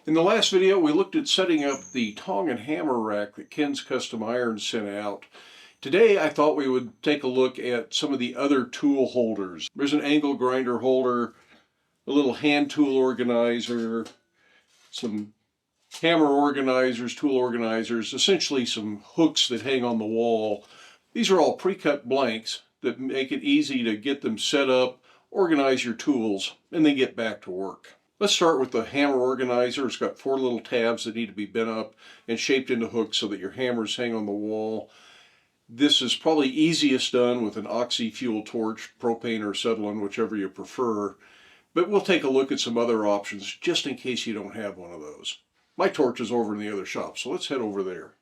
In the last video, we looked at setting up the tong and hammer rack that Ken's Custom Iron sent out. Today, I thought we would take a look at some of the other tool holders. There's an angle grinder holder, a little hand tool organizer, some hammer organizers, tool organizers, essentially some hooks that hang on the wall. These are all pre-cut blanks that make it easy to get them set up, organize your tools, and then get back to work. Let's start with the hammer organizer. It's got 4 little tabs that need to be bent up and shaped into hooks so that your hammers hang on the wall. This is probably easiest done with an oxy fuel torch, propane or acetylene, whichever you prefer. But we'll take a look at some other options just in case you don't have one of those. My torch is over in the other shop, so let's head over there.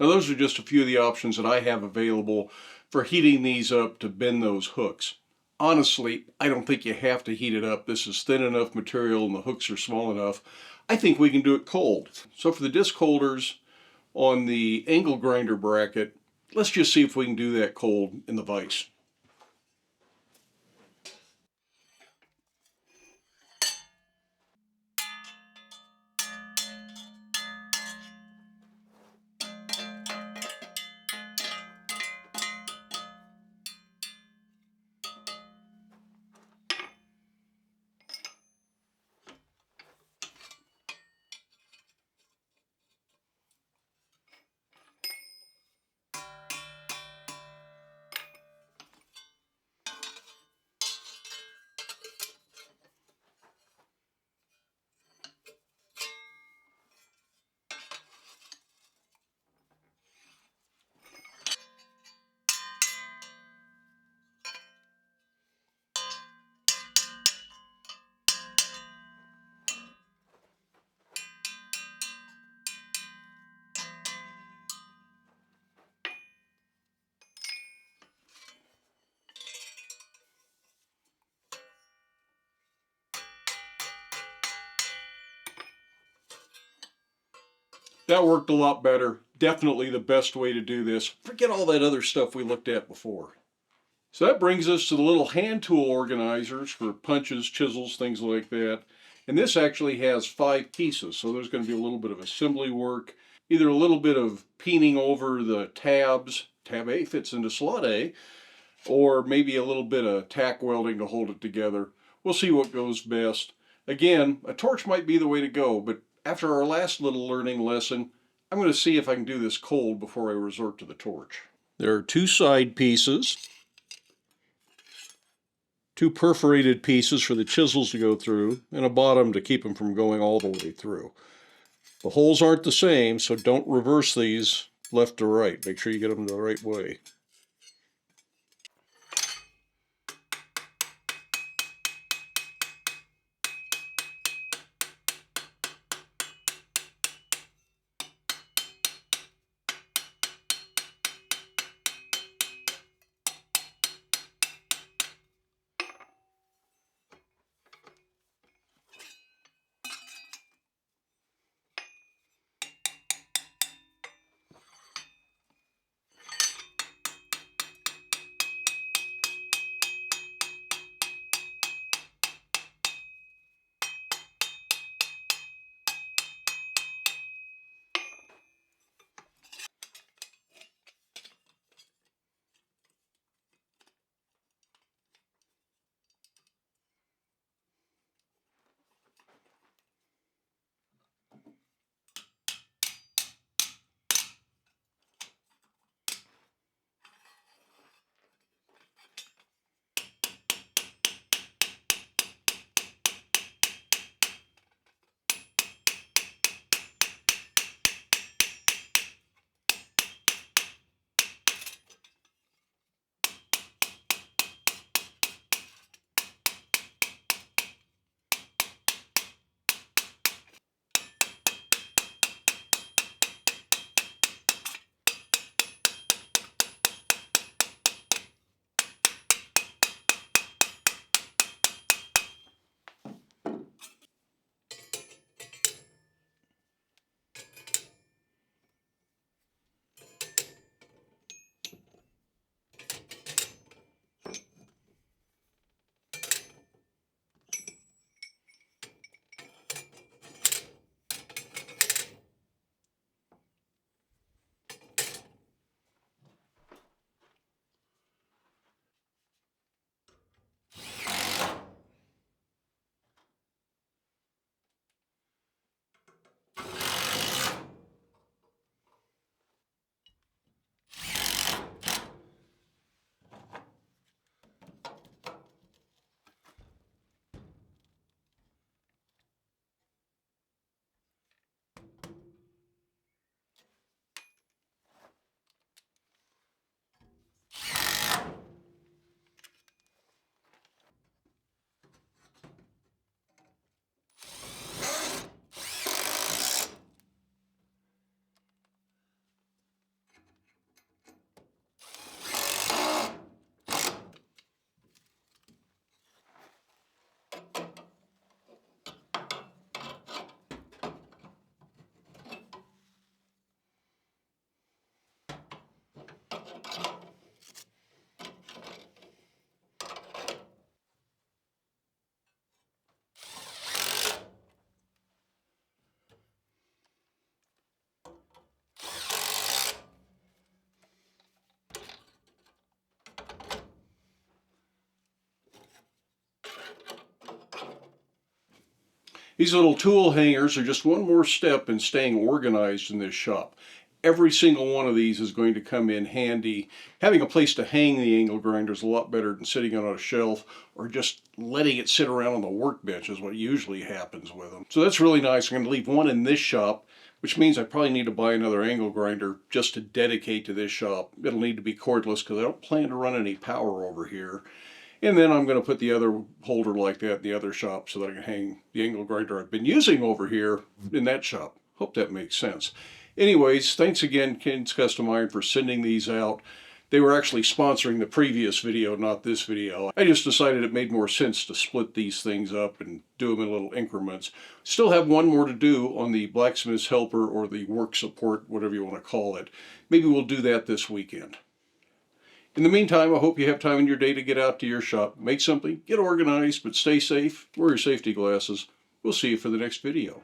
Now those are just a few of the options that I have available for heating these up to bend those hooks. Honestly, I don't think you have to heat it up. This is thin enough material and the hooks are small enough. I think we can do it cold. So for the disc holders on the angle grinder bracket, let's just see if we can do that cold in the vise. That worked a lot better. Definitely the best way to do this. Forget all that other stuff we looked at before. So that brings us to the little hand tool organizers for punches, chisels, things like that. And this actually has 5 pieces, so there's going to be a little bit of assembly work, either a little bit of peening over the tabs, tab A fits into slot A, or maybe a little bit of tack welding to hold it together. We'll see what goes best. Again, a torch might be the way to go, but after our last little learning lesson, I'm going to see if I can do this cold before I resort to the torch. There are 2 side pieces, 2 perforated pieces for the chisels to go through, and a bottom to keep them from going all the way through. The holes aren't the same, so don't reverse these left to right. Make sure you get them the right way. These little tool hangers are just one more step in staying organized in this shop. Every single one of these is going to come in handy. Having a place to hang the angle grinder is a lot better than sitting on a shelf or just letting it sit around on the workbench is what usually happens with them. So that's really nice. I'm going to leave one in this shop, which means I probably need to buy another angle grinder just to dedicate to this shop. It'll need to be cordless because I don't plan to run any power over here. And then I'm going to put the other holder like that in the other shop so that I can hang the angle grinder I've been using over here in that shop. Hope that makes sense. Anyways, thanks again, Ken's Custom Iron, for sending these out. They were actually sponsoring the previous video, not this video. I just decided it made more sense to split these things up and do them in little increments. Still have one more to do on the Blacksmith's Helper or the work support, whatever you want to call it. Maybe we'll do that this weekend. In the meantime, I hope you have time in your day to get out to your shop, make something, get organized, but stay safe, wear your safety glasses. We'll see you for the next video.